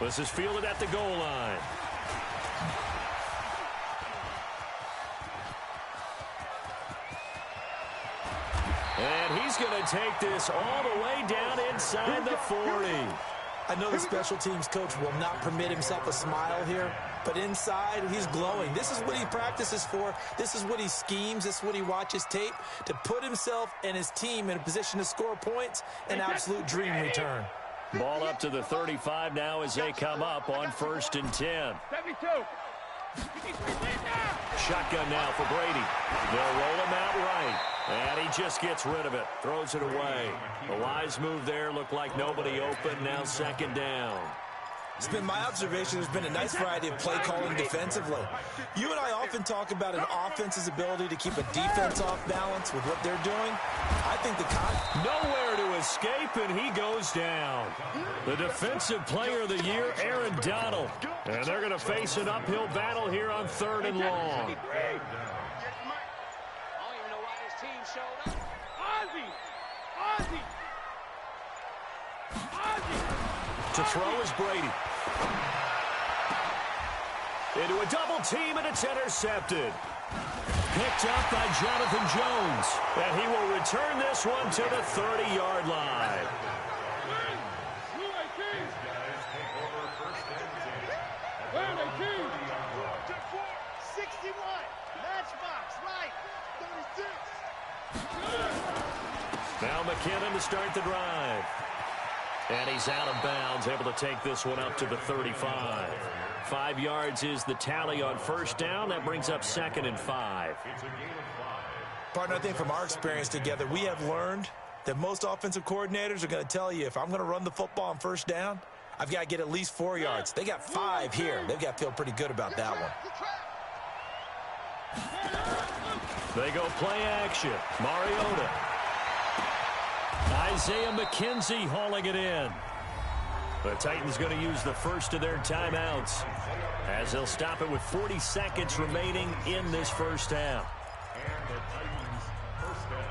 This is fielded at the goal line. And he's going to take this all the way down inside the 40. I know the special teams coach will not permit himself a smile here, but inside, he's glowing. This is what he practices for. This is what he schemes. This is what he watches tape to put himself and his team in a position to score points. An absolute dream return. Ball up to the 35 now as they come up on 1st and 10. 72. Shotgun now for Brady. They'll roll him out right. And he just gets rid of it. Throws it away. A wise move there. Looked like nobody open. Now 2nd down. It's been my observation there's been a nice variety of play calling defensively. You and I often talk about an offense's ability to keep a defense off balance with what they're doing. I think nowhere to escape, and he goes down. The defensive player of the year, Aaron Donald. And they're going to face an uphill battle here on 3rd and long. To throw is Brady. Into a double team, and it's intercepted. Picked up by Jonathan Jones. And he will return this one to the 30-yard line. Now McKinnon to start the drive. And he's out of bounds, able to take this one up to the 35. 5 yards is the tally on 1st down. That brings up 2nd and 5. Partner, I think from our experience together, we have learned that most offensive coordinators are going to tell you, if I'm going to run the football on 1st down, I've got to get at least 4 yards. They got 5 here. They've got to feel pretty good about that one. They go play action. Mariota. Isaiah McKenzie hauling it in. The Titans going to use the first of their timeouts as they'll stop it with 40 seconds remaining in this 1st half. And the Titans 1st down.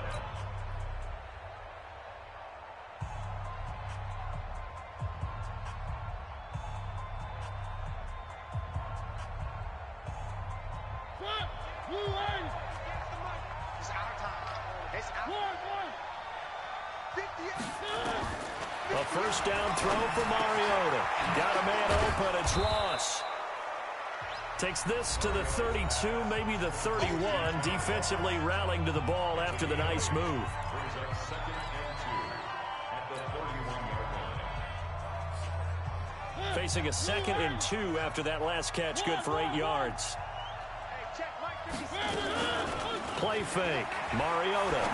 A 1st down throw for Mariota. Got a man open. It's Ross. Takes this to the 32, maybe the 31. Defensively rallying to the ball after the nice move. Brings up 2nd and 2 at the 31-yard line. Facing a 2nd and 2 after that last catch. Good for 8 yards. Play fake. Mariota.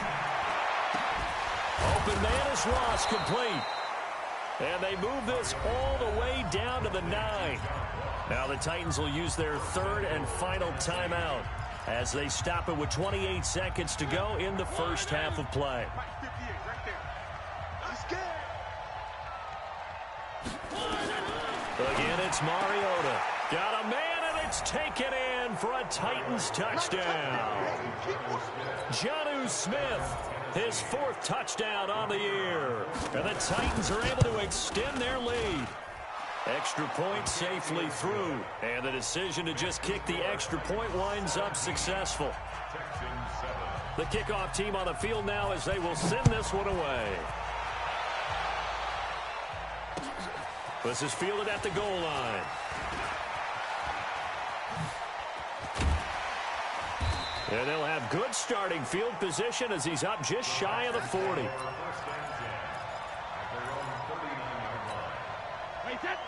Open man is Ross, complete. And they move this all the way down to the 9. Now the Titans will use their 3rd and final timeout as they stop it with 28 seconds to go in the 1st half of play. Again, it's Mariota. Got a man, and it's taken in for a Titans touchdown. Jonnu Smith, his 4th touchdown on the year. And the Titans are able to extend their lead. Extra point safely through. And the decision to just kick the extra point winds up successful. The kickoff team on the field now as they will send this one away. This is fielded at the goal line. And they'll have good starting field position as he's up just shy of the 40.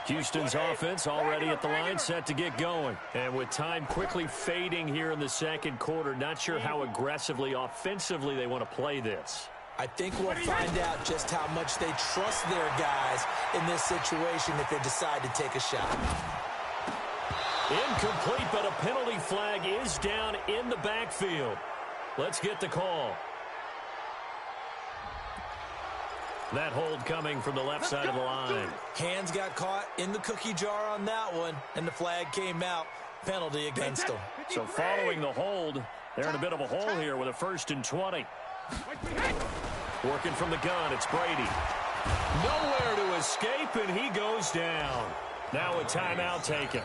Houston's offense already at the line, set to get going. And with time quickly fading here in the 2nd quarter, not sure how aggressively, offensively they want to play this. I think we'll find out just how much they trust their guys in this situation if they decide to take a shot. Incomplete, but a penalty flag is down in the backfield. Let's get the call. That hold coming from the left side of the line. Hands got caught in the cookie jar on that one, and the flag came out. Penalty against them. So following the hold, they're in a bit of a hole here with a 1st and 20. Working from the gun, it's Brady. Nowhere to escape, and he goes down. Now a timeout taken.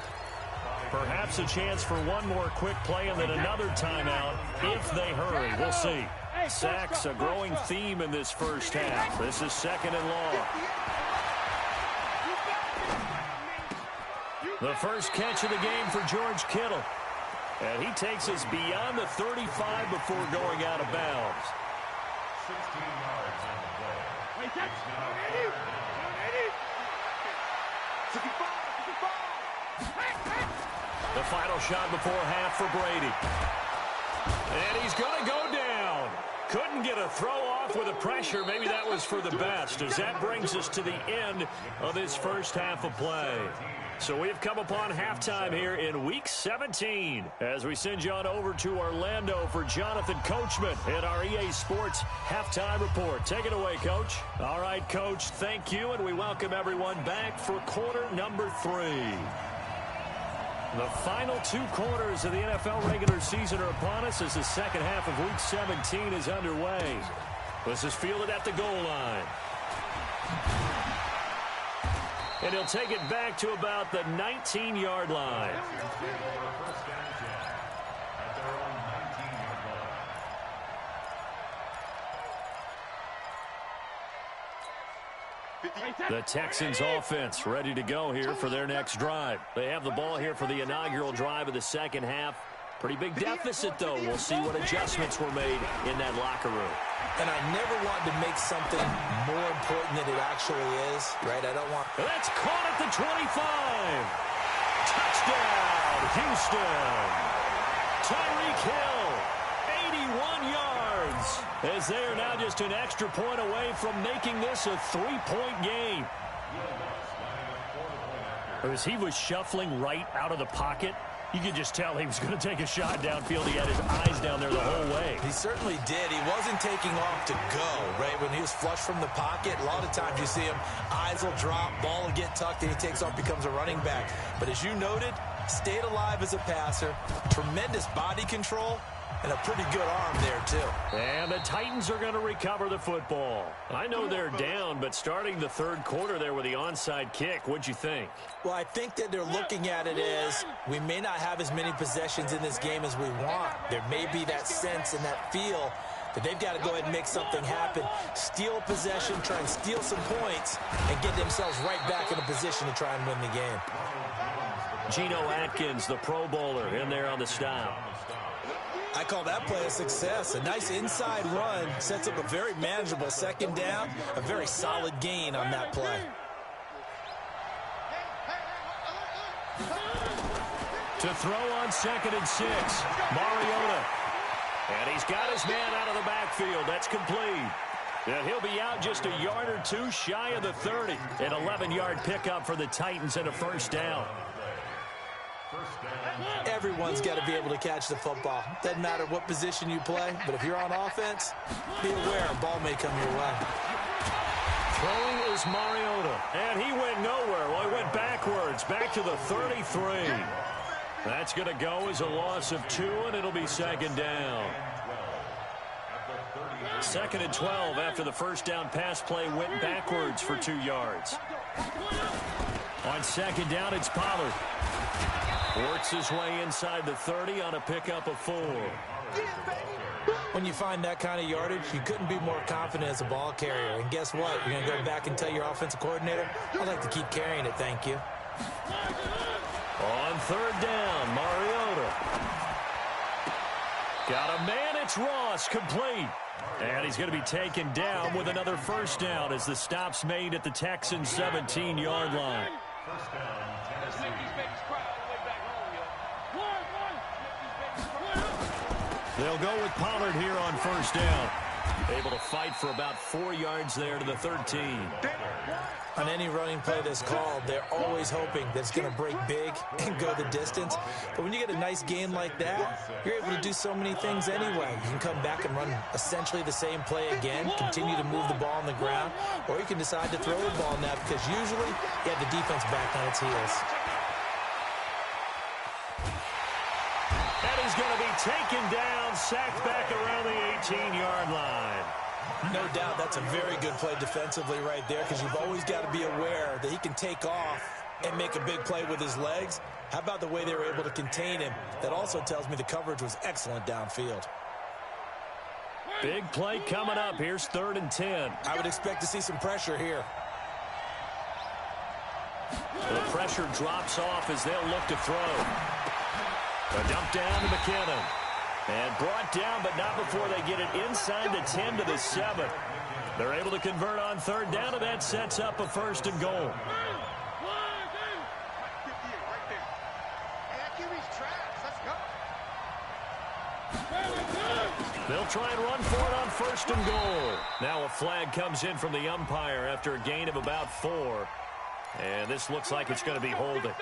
Perhaps a chance for one more quick play and then another timeout if they hurry. We'll see. Sacks, a growing theme in this first half. This is 2nd and long. The first catch of the game for George Kittle. And he takes us beyond the 35 before going out of bounds. 16 yards on the play. The final shot before half for Brady. And he's going to go down. Couldn't get a throw off with the pressure. Maybe that was for the best, as that brings us to the end of this first half of play. So we have come upon halftime here in Week 17 as we send you on over to Orlando for Jonathan Coachman in our EA Sports Halftime Report. Take it away, Coach. All right, Coach, thank you, and we welcome everyone back for quarter number 3. The final 2 quarters of the NFL regular season are upon us as the second half of Week 17 is underway. This is fielded at the goal line. And he'll take it back to about the 19-yard line. The Texans offense ready to go here for their next drive. They have the ball here for the inaugural drive of the second half. Pretty big deficit, though. We'll see what adjustments were made in that locker room. And I never want to make something more important than it actually is, right? I don't want... That's caught at the 25. Touchdown, Houston. Tyreek Hill, 81 yards. As they are now just an extra point away from making this a 3-point game. As he was shuffling right out of the pocket, you could just tell he was going to take a shot downfield. He had his eyes down there the whole way. He certainly did. He wasn't taking off to go, right? When he was flush from the pocket, a lot of times you see him, eyes will drop, ball will get tucked, and he takes off, becomes a running back. But as you noted, stayed alive as a passer, tremendous body control, and a pretty good arm there, too. And the Titans are going to recover the football. I know they're down, but starting the third quarter there with the onside kick, what'd you think? Well, I think that they're looking at it as we may not have as many possessions in this game as we want. There may be that sense and that feel that they've got to go ahead and make something happen, steal a possession, try and steal some points, and get themselves right back in a position to try and win the game. Geno Atkins, the Pro Bowler, in there on the stop. I call that play a success. A nice inside run sets up a very manageable second down, a very solid gain on that play. To throw on 2nd and 6, Mariota. And he's got his man out of the backfield. That's complete. And he'll be out just a yard or two shy of the 30. An 11-yard pickup for the Titans and a first down. Everyone's got to be able to catch the football. Doesn't matter what position you play, but if you're on offense, be aware a ball may come your way. Throwing is Mariota, and he went nowhere. Well, he went backwards, back to the 33. That's going to go as a loss of 2, and it'll be second down. 2nd and 12 after the first down pass play went backwards for 2 yards. On second down, it's Pollard. Works his way inside the 30 on a pickup of 4. When you find that kind of yardage, you couldn't be more confident as a ball carrier. And guess what? You're going to go back and tell your offensive coordinator, I'd like to keep carrying it, thank you. On third down, Mariota. Got a man, it's Ross, complete. And he's going to be taken down with another first down as the stop's made at the Texans' 17-yard line. First down, Tennessee. They'll go with Pollard here on first down. Able to fight for about 4 yards there to the 13. On any running play that's called, they're always hoping that it's going to break big and go the distance. But when you get a nice gain like that, you're able to do so many things anyway. You can come back and run essentially the same play again, continue to move the ball on the ground, or you can decide to throw the ball now because usually you have the defense back on its heels. And he's going to be taken down, sacked back around the 18-yard line. No doubt that's a very good play defensively right there because you've always got to be aware that he can take off and make a big play with his legs. How about the way they were able to contain him? That also tells me the coverage was excellent downfield. Big play coming up. Here's 3rd and 10. I would expect to see some pressure here. The pressure drops off as they'll look to throw. A dump down to McKinnon. And brought down, but not before they get it inside the 10 to the 7. They're able to convert on 3rd down, and that sets up a 1st and goal. They'll try and run for it on 1st and goal. Now a flag comes in from the umpire after a gain of about 4. And this looks like it's going to be holding.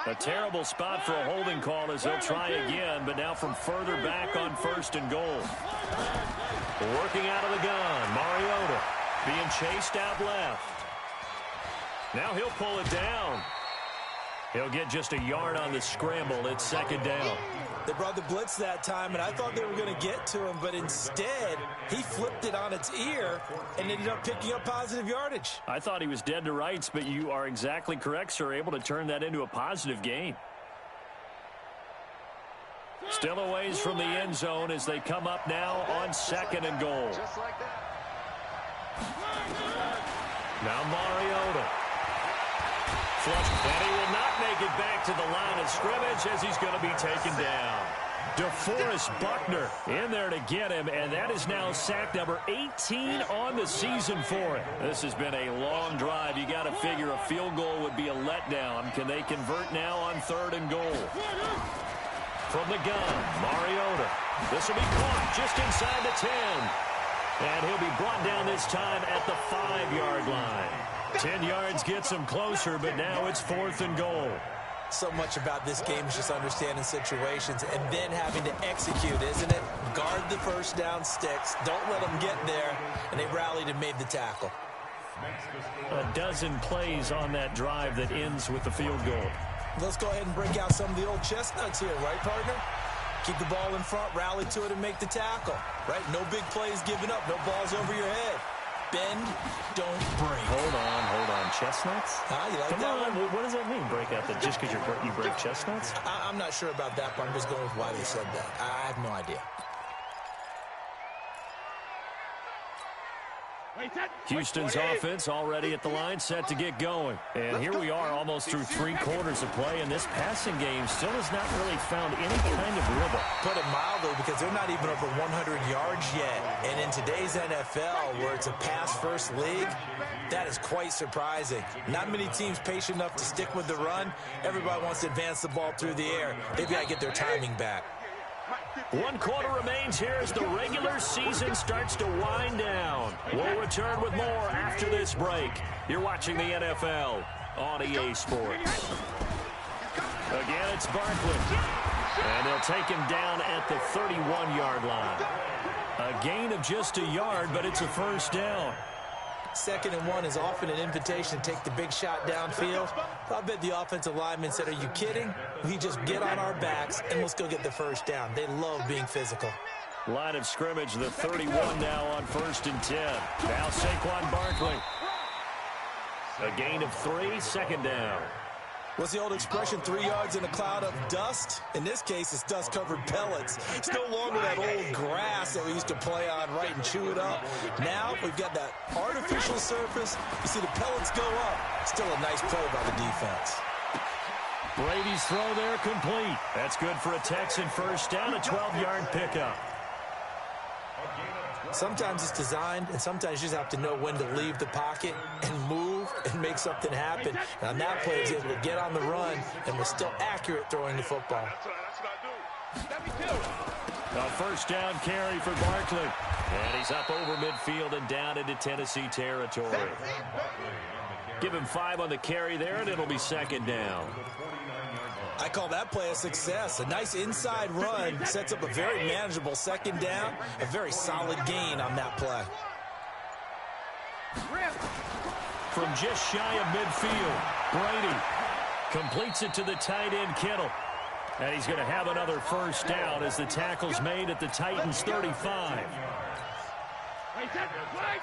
A terrible spot for a holding call as they'll try again, but now from further back on 1st and goal. Working out of the gun, Mariota being chased out left. Now he'll pull it down. He'll get just a yard on the scramble. It's 2nd down. They brought the blitz that time, and I thought they were going to get to him, but instead, he flipped it on its ear and ended up picking up positive yardage. I thought he was dead to rights, but you are exactly correct, sir. Able to turn that into a positive gain. Still a ways from the end zone as they come up now on 2nd and goal. Just like that. Now Mariota. And he will not make it back to the line of scrimmage as he's going to be taken down. DeForest Buckner in there to get him, and that is now sack number 18 on the season for him. This has been a long drive. You got to figure a field goal would be a letdown. Can they convert now on 3rd and goal? From the gun, Mariota. This will be caught just inside the 10. And he'll be brought down this time at the 5-yard line. 10 yards gets him closer, but now it's 4th and goal. So much about this game is just understanding situations and then having to execute, isn't it? Guard the 1st down sticks. Don't let them get there. And they rallied and made the tackle. A dozen plays on that drive that ends with the field goal. Let's go ahead and break out some of the old chestnuts here, right, partner? Keep the ball in front, rally to it, and make the tackle, right? No big plays given up, no balls over your head. Bend, don't break. Hold on. Chestnuts? You like Come that on, one? what does that mean, break out that just because you break chestnuts? I'm not sure about that, but I'm just going with why they said that. I have no idea. Houston's offense already at the line, set to get going. And here we are almost through 3 quarters of play, and this passing game still has not really found any kind of rhythm. Put it mildly, because they're not even over 100 yards yet. And in today's NFL, where it's a pass-first league, that is quite surprising. Not many teams patient enough to stick with the run. Everybody wants to advance the ball through the air. They've got to get their timing back. 1 quarter remains here as the regular season starts to wind down. We'll return with more after this break. You're watching the NFL on EA Sports. Again, it's Barkley. And they'll take him down at the 31-yard line. A gain of just a yard, but it's a 1st down. 2nd and 1 is often an invitation to take the big shot downfield. I bet the offensive lineman said, are you kidding? We just get on our backs and let's go get the 1st down. They love being physical. Line of scrimmage, the 31 now on 1st and 10. Now Saquon Barkley. A gain of 3, 2nd down. What's the old expression, 3 yards in a cloud of dust? In this case, it's dust-covered pellets. It's no longer that old grass that we used to play on, right, and chew it up. Now we've got that artificial surface. You see the pellets go up. Still a nice play by the defense. Brady's throw there complete. That's good for a Texan 1st down, a 12-yard pickup. Sometimes it's designed, and sometimes you just have to know when to leave the pocket and move and make something happen. Now, that player is able to get on the run and was still accurate throwing the football. A 1st down carry for Barkley. And he's up over midfield and down into Tennessee territory. Give him 5 on the carry there, and it'll be 2nd down. I call that play a success. A nice inside run sets up a very manageable 2nd down. A very solid gain on that play. From just shy of midfield, Brady completes it to the tight end, Kittle. And he's going to have another 1st down as the tackle's made at the Titans' 35.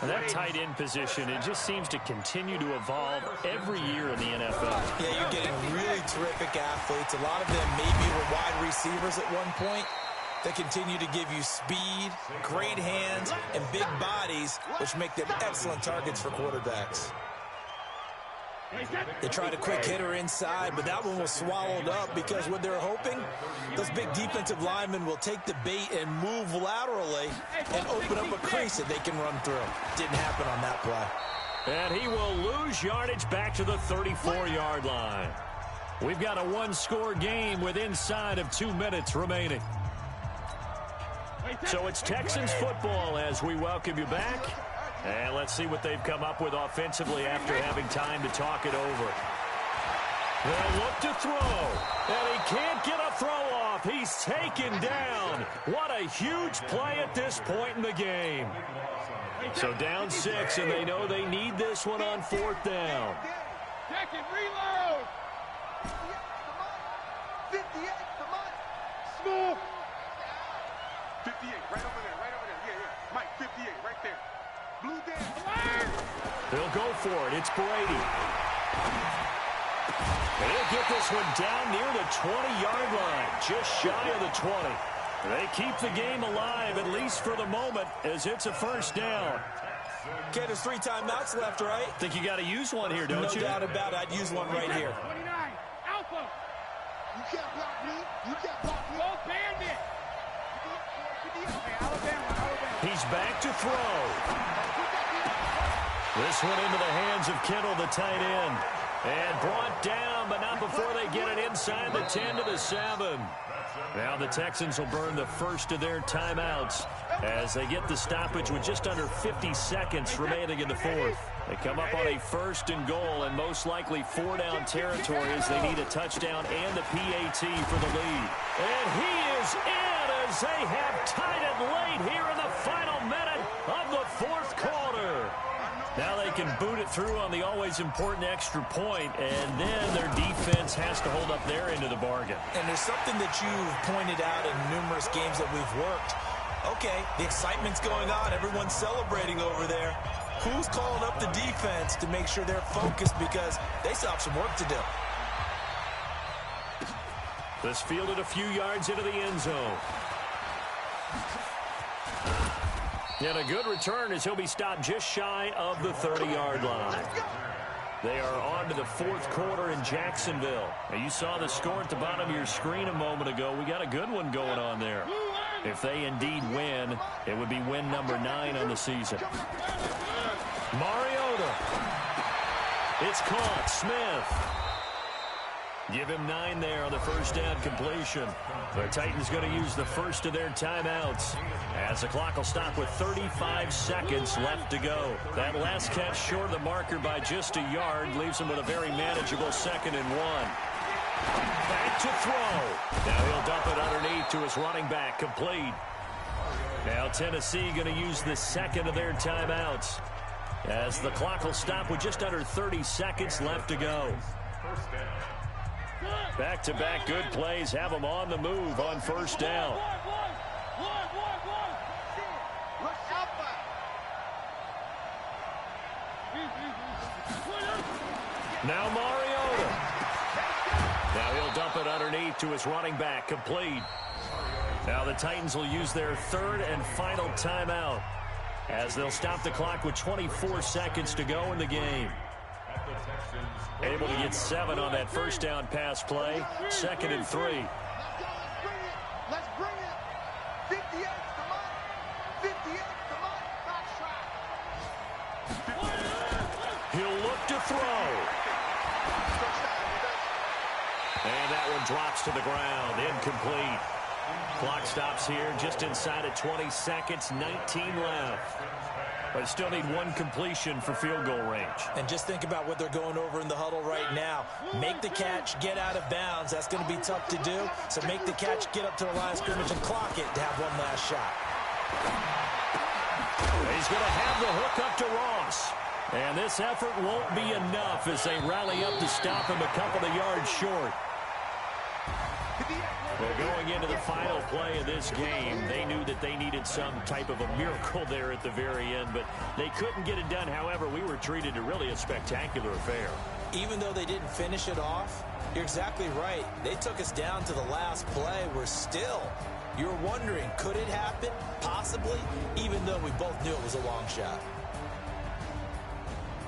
And that tight end position, it just seems to continue to evolve every year in the NFL. Yeah, you're getting really terrific athletes. A lot of them maybe were wide receivers at one point. They continue to give you speed, great hands, and big bodies, which make them excellent targets for quarterbacks. They tried a quick hitter inside, but that one was swallowed up because what they're hoping, those big defensive linemen will take the bait and move laterally and open up a crease that they can run through. Didn't happen on that play. And he will lose yardage back to the 34-yard line. We've got a one-score game with inside of 2 minutes remaining. So it's Texans football as we welcome you back. And let's see what they've come up with offensively after having time to talk it over. They'll look to throw. And he can't get a throw off. He's taken down. What a huge play at this point in the game. So down 6, and they know they need this one on 4th down. Check it, reload. 58, come on. Smooth. 58, right over there. Yeah. Mike, 58, right there. Blue down. They'll go for it. It's Brady. They'll get this one down near the 20-yard line, just shy of the 20. They keep the game alive, at least for the moment, as it's a first down. Okay, there's 3 timeouts left, right? Think you got to use one here, don't you? No doubt about it. I'd use one right here. 29, Alpha. You can't block me. You can't block me. Go bandit. Alabama. He's back to throw. This one into the hands of Kittle, the tight end. And brought down, but not before they get it inside the 10 to the 7. Now the Texans will burn the first of their timeouts as they get the stoppage with just under 50 seconds remaining in the 4th. They come up on a 1st and goal and most likely 4-down territory as they need a touchdown and the PAT for the lead. And he is in as they have tied it late here in the final minute of the 4th quarter. Now they can boot it through on the always important extra point, and then their defense has to hold up their end of the bargain. And there's something that you've pointed out in numerous games that we've worked. Okay, the excitement's going on. Everyone's celebrating over there. Who's calling up the defense to make sure they're focused because they still have some work to do? This fielded a few yards into the end zone. And a good return as he'll be stopped just shy of the 30-yard line. They are on to the 4th quarter in Jacksonville. Now, you saw the score at the bottom of your screen a moment ago. We got a good one going on there. If they indeed win, it would be win number 9 on the season. Mariota. It's caught. Smith. Give him 9 there on the first down completion. The Titans going to use the first of their timeouts as the clock will stop with 35 seconds left to go. That last catch short of the marker by just a yard leaves him with a very manageable 2nd and 1. Back to throw. Now he'll dump it underneath to his running back. Complete. Now Tennessee going to use the 2nd of their timeouts as the clock will stop with just under 30 seconds left to go. Back-to-back good plays have them on the move on first down. Now Mariota. Now he'll dump it underneath to his running back. Complete. Now the Titans will use their 3rd and final timeout as they'll stop the clock with 24 seconds to go in the game. Able to get 7 on that first down pass play. 2nd and 3. Let's bring it. 58, come on. 58, come on. Back shot. He'll look to throw. And that one drops to the ground. Incomplete. Clock stops here just inside of 20 seconds. 19 left. But still need 1 completion for field goal range. And just think about what they're going over in the huddle right now. Make the catch, get out of bounds. That's going to be tough to do. So make the catch, get up to the line of scrimmage, and clock it to have one last shot. He's going to have the hook up to Ross. And this effort won't be enough as they rally up to stop him a couple of yards short. Well, going into the final play of this game, they knew that they needed some type of a miracle there at the very end, but they couldn't get it done. However, we were treated to really a spectacular affair. Even though they didn't finish it off, you're exactly right. They took us down to the last play. You're wondering, could it happen? Possibly, even though we both knew it was a long shot.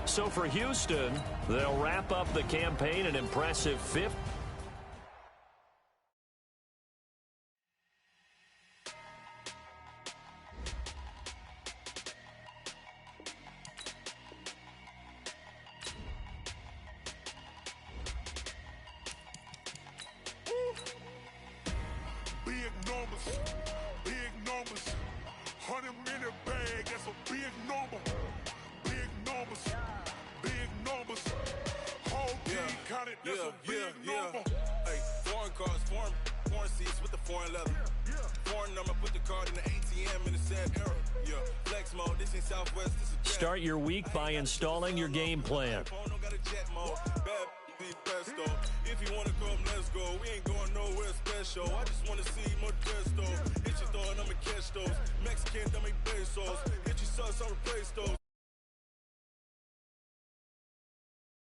So for Houston, they'll wrap up the campaign an impressive 5th. Big numbers, 100-minute bag, that's a big number. Big numbers, whole team counted, that's a big number. Hey, foreign cars, foreign seats with the foreign leather. Foreign number, put the card in the ATM in the sad era. Yeah, flex mode, this ain't Southwest, this is Start your week by installing your game plan. If you wanna come, let's go. We ain't going nowhere special. I just wanna see more dress though. Hit your throw and I'ma catch those. Mexican, dummy pesos. Hit your sauce, I'll replace those.